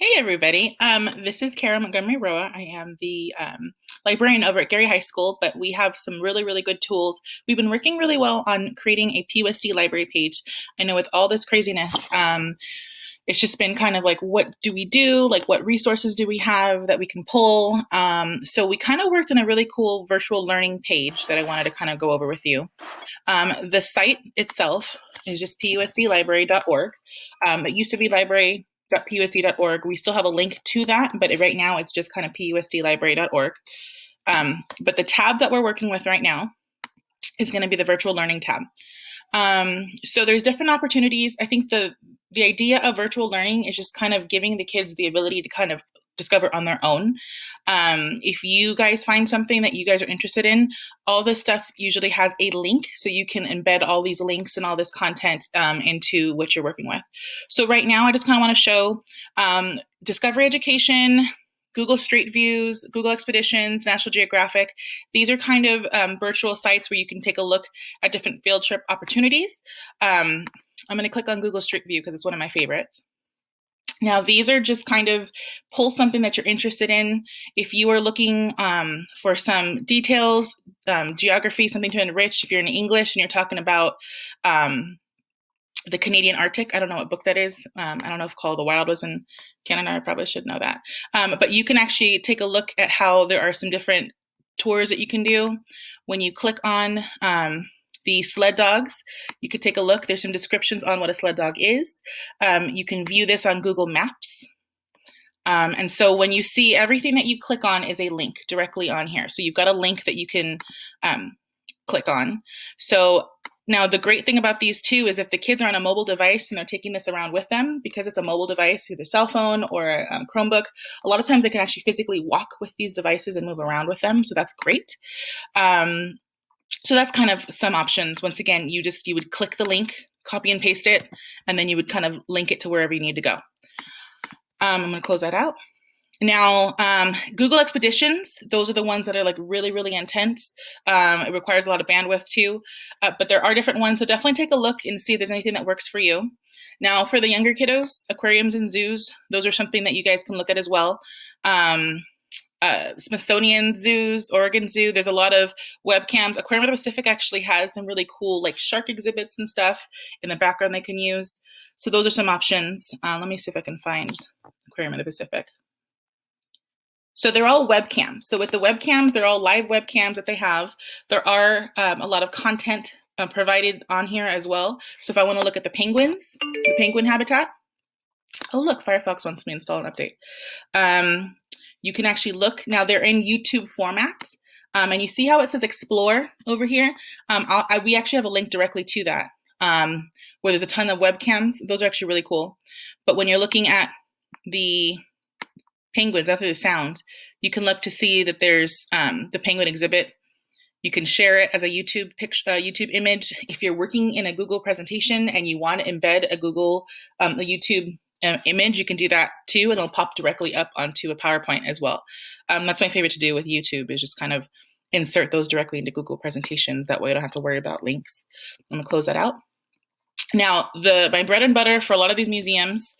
Hey everybody. This is Kara Montgomery-Roa. I am the librarian over at Gary High School, but we have some really good tools. We've been working really well on creating a PUSD library page. I know with all this craziness, it's just been kind of like, what do we do? Like, what resources do we have that we can pull? So we kind of worked on a really cool virtual learning page that I wanted to kind of go over with you. The site itself is just pusdlibrary.org. It used to be library.pusd.org. We still have a link to that, but right now it's just kind of pusdlibrary.org. But the tab that we're working with right now is going to be the virtual learning tab. So there's different opportunities. I think the idea of virtual learning is just kind of giving the kids the ability to kind of discover on their own. If you guys find something that you guys are interested in, all this stuff usually has a link, so you can embed all these links and all this content into what you're working with. So right now, I just kind of want to show Discovery Education, Google Street Views, Google Expeditions, National Geographic. These are kind of virtual sites where you can take a look at different field trip opportunities. I'm going to click on Google Street View because it's one of my favorites. Now, these are just kind of pull something that you're interested in. If you are looking for some details, geography, something to enrich, if you're in English and you're talking about the Canadian Arctic, I don't know what book that is. I don't know if Call of the Wild was in Canada. I probably should know that. But you can actually take a look at how there are some different tours that you can do. When you click on the sled dogs, you could take a look. There's some descriptions on what a sled dog is. You can view this on Google Maps. And so when you see everything that you click on is a link directly on here. So you've got a link that you can click on. So now the great thing about these too is if the kids are on a mobile device and they're taking this around with them, because it's a mobile device, either cell phone or a Chromebook, a lot of times they can actually physically walk with these devices and move around with them. So that's great. So that's kind of some options. Once again, you would click the link, copy and paste it, and then you would kind of link it to wherever you need to go. I'm going to close that out. Now, Google Expeditions, those are the ones that are like really intense. It requires a lot of bandwidth too, but there are different ones. So definitely take a look and see if there's anything that works for you. Now, for the younger kiddos, aquariums and zoos, those are something that you guys can look at as well. Smithsonian zoos, Oregon Zoo, there's a lot of webcams. Aquarium of the Pacific actually has some really cool like shark exhibits and stuff in the background they can use. So those are some options. Let me see if I can find Aquarium of the Pacific. So they're all webcams. So with the webcams, they're all live webcams that they have. There are a lot of content provided on here as well. So if I want to look at the penguins, the penguin habitat. Oh, look, Firefox wants me to install an update. You can actually look. Now they're in YouTube format. And you see how it says explore over here? We actually have a link directly to that where there's a ton of webcams. Those are actually really cool. But when you're looking at the penguins after the sound, you can look to see that there's the penguin exhibit. You can share it as a YouTube YouTube image. If you're working in a Google presentation and you want to embed a YouTube image, you can do that too, and it'll pop directly up onto a PowerPoint as well. That's my favorite to do with YouTube, is just kind of insert those directly into Google presentations. That way I don't have to worry about links. I'm gonna close that out. Now, my bread and butter for a lot of these museums,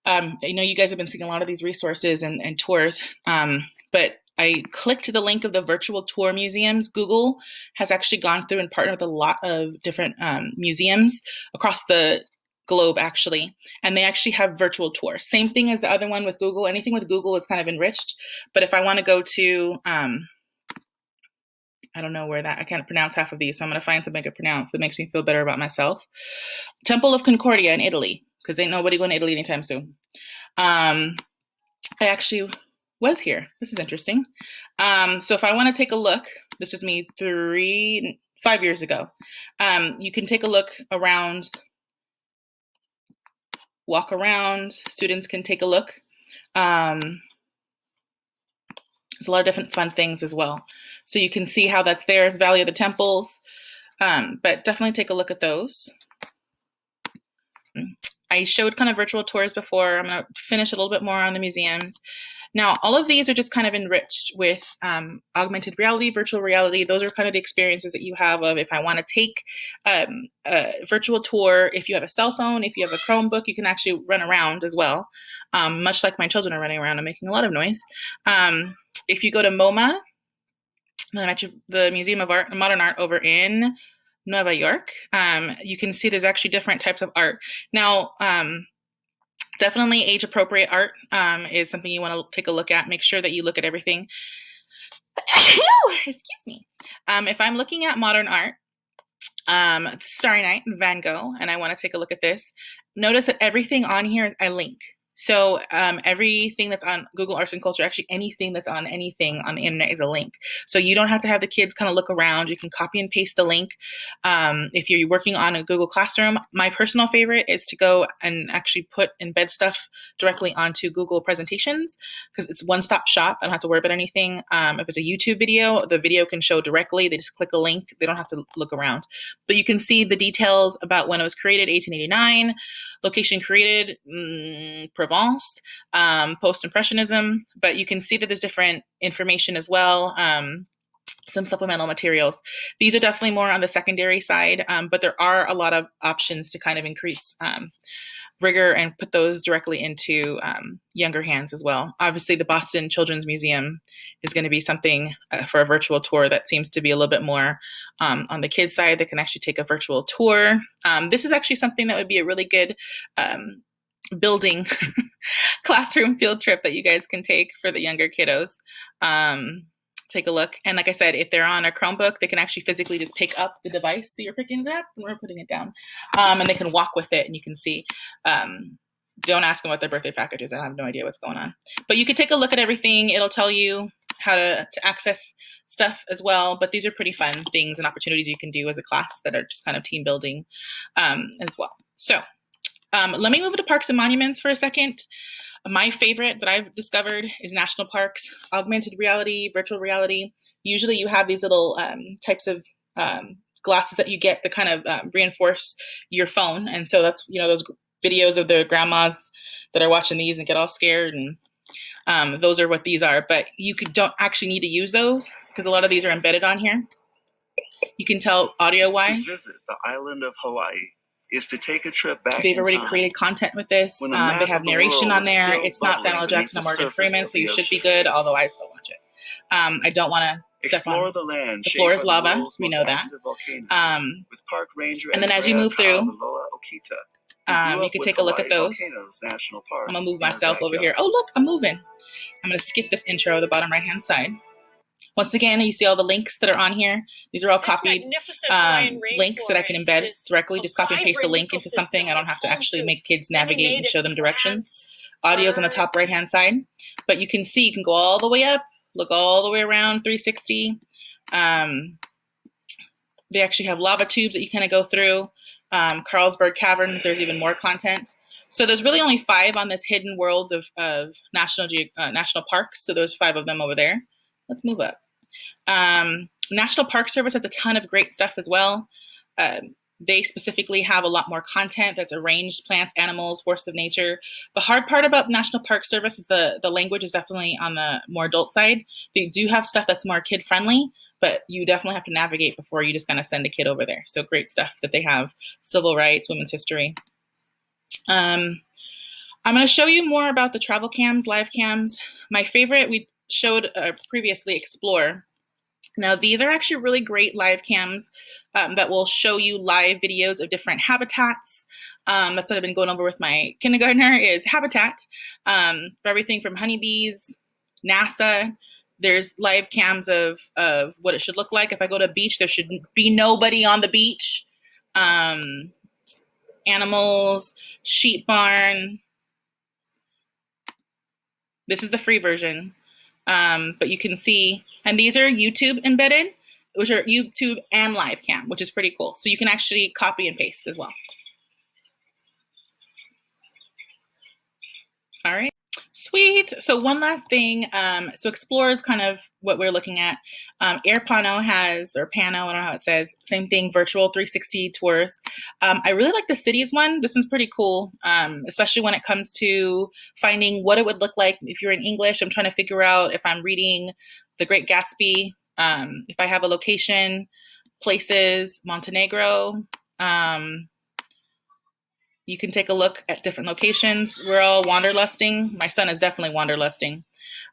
I know you guys have been seeing a lot of these resources and tours, but I clicked the link of the virtual tour museums. Google has actually gone through and partnered with a lot of different museums across the globe, actually, and they actually have virtual tours. Same thing as the other one with Google. Anything with Google is kind of enriched, but if I want to go to, I don't know where that, I can't pronounce half of these, so I'm going to find something I can pronounce that makes me feel better about myself. Temple of Concordia in Italy, because ain't nobody going to Italy anytime soon. I actually was here. This is interesting. So if I want to take a look, this was me 5 years ago. You can take a look around, walk around. Students can take a look. There's a lot of different fun things as well. So you can see how that's there. It's Valley of the Temples. But definitely take a look at those. I showed kind of virtual tours before. I'm going to finish a little bit more on the museums. Now, all of these are just kind of enriched with augmented reality, virtual reality. Those are kind of the experiences that you have of if I want to take a virtual tour. If you have a cell phone, if you have a Chromebook, you can actually run around as well, much like my children are running around and making a lot of noise. If you go to MoMA, the Museum of Art, Modern Art over in Nueva York, you can see there's actually different types of art. Now, definitely age-appropriate art is something you want to take a look at. Make sure that you look at everything. Excuse me. If I'm looking at modern art, Starry Night, Van Gogh, and I want to take a look at this, notice that everything on here is a link. So everything that's on Google Arts and Culture, actually anything that's on anything on the internet is a link. So you don't have to have the kids kind of look around. You can copy and paste the link. If you're working on a Google Classroom, my personal favorite is to go and actually embed stuff directly onto Google Presentations, because it's one-stop shop. I don't have to worry about anything. If it's a YouTube video, the video can show directly. They just click a link. They don't have to look around. But you can see the details about when it was created, 1889, location created, Provence, post-impressionism, but you can see that there's different information as well, some supplemental materials. These are definitely more on the secondary side, but there are a lot of options to kind of increase rigor and put those directly into younger hands as well. Obviously, the Boston Children's Museum is going to be something for a virtual tour that seems to be a little bit more on the kids' side. They can actually take a virtual tour. This is actually something that would be a really good building classroom field trip that you guys can take for the younger kiddos. Take a look. And like I said, if they're on a Chromebook, they can actually physically just pick up the device. So you're picking it up and we're putting it down. And they can walk with it and you can see. Don't ask them what their birthday package is. I have no idea what's going on. But you can take a look at everything. It'll tell you how to access stuff as well. But these are pretty fun things and opportunities you can do as a class that are just kind of team building as well. So let me move into parks and monuments for a second. My favorite that I've discovered is national parks, augmented reality, virtual reality. Usually you have these little types of glasses that you get that kind of reinforce your phone. And so that's, those videos of the grandmas that are watching these and get all scared. And those are what these are. But you don't actually need to use those because a lot of these are embedded on here. You can tell audio-wise. To visit the island of Hawaii is to take a trip back. They've already created content with this. They have narration on there. It's not Samuel Jackson or Morgan Freeman, so you should be good, although I still watch it. I don't want to step on. The land. The floor is lava. We know that. With park ranger and then as you move through, you can take a look at those. National Park I'm going to move myself over here. Oh, look, I'm moving. I'm going to skip this intro, the bottom right-hand side. Once again, you see all the links that are on here. These are all copied links that I can embed directly. Just copy and paste the link into something. I don't have to actually make kids navigate and show them directions. Audio's on the top right-hand side. But you can see, you can go all the way up, look all the way around 360. They actually have lava tubes that you kind of go through. Carlsberg Caverns, there's even more content. So there's really only 5 on this hidden worlds of national parks. So there's 5 of them over there. Let's move up. National Park Service has a ton of great stuff as well. They specifically have a lot more content that's arranged plants, animals, forces of nature. The hard part about National Park Service is the language is definitely on the more adult side. They do have stuff that's more kid friendly, but you definitely have to navigate before you just kind of send a kid over there. So great stuff that they have. Civil rights, women's history. I'm going to show you more about the travel cams, live cams. My favorite, we showed previously, Explore. Now these are actually really great live cams that will show you live videos of different habitats. That's what I've been going over with my kindergartner is habitat for everything from honeybees, NASA. There's live cams of what it should look like. If I go to a beach, there should be nobody on the beach. Animals, sheep barn. This is the free version. But you can see, and these are YouTube embedded, which are YouTube and live cam, which is pretty cool. So you can actually copy and paste as well. All right, sweet. Great. So one last thing. So Explore is kind of what we're looking at. Air Pano has, or Pano, I don't know how it says, same thing, virtual 360 tours. I really like the cities one. This one's pretty cool, especially when it comes to finding what it would look like if you're in English. I'm trying to figure out if I'm reading The Great Gatsby, if I have a location, places, Montenegro. You can take a look at different locations. We're all wanderlusting. My son is definitely wanderlusting.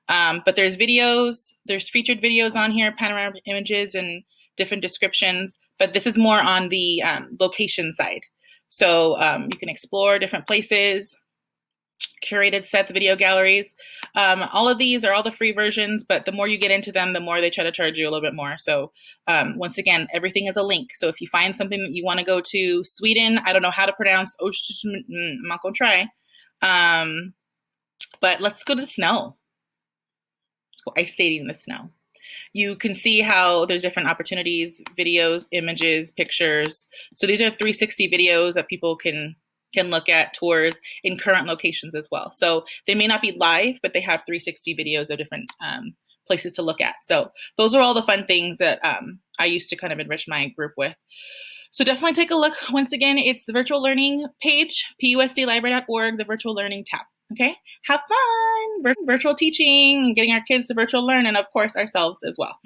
But there's videos, there's featured videos on here, panoramic images and different descriptions. But this is more on the location side. So you can explore different places, curated sets, video galleries. All of these are all the free versions, but the more you get into them, the more they try to charge you a little bit more. So once again, everything is a link. So if you find something that you want to go to Sweden, I don't know how to pronounce, I'm not going to try. But let's go to the snow. Let's go ice skating in the snow. You can see how there's different opportunities, videos, images, pictures. So these are 360 videos that people can look at, tours in current locations as well. So they may not be live, but they have 360 videos of different places to look at. So those are all the fun things that I used to kind of enrich my group with. So definitely take a look. Once again, it's the virtual learning page, pusdlibrary.org, the virtual learning tab. Okay, have fun virtual teaching and getting our kids to virtual learn, and of course ourselves as well.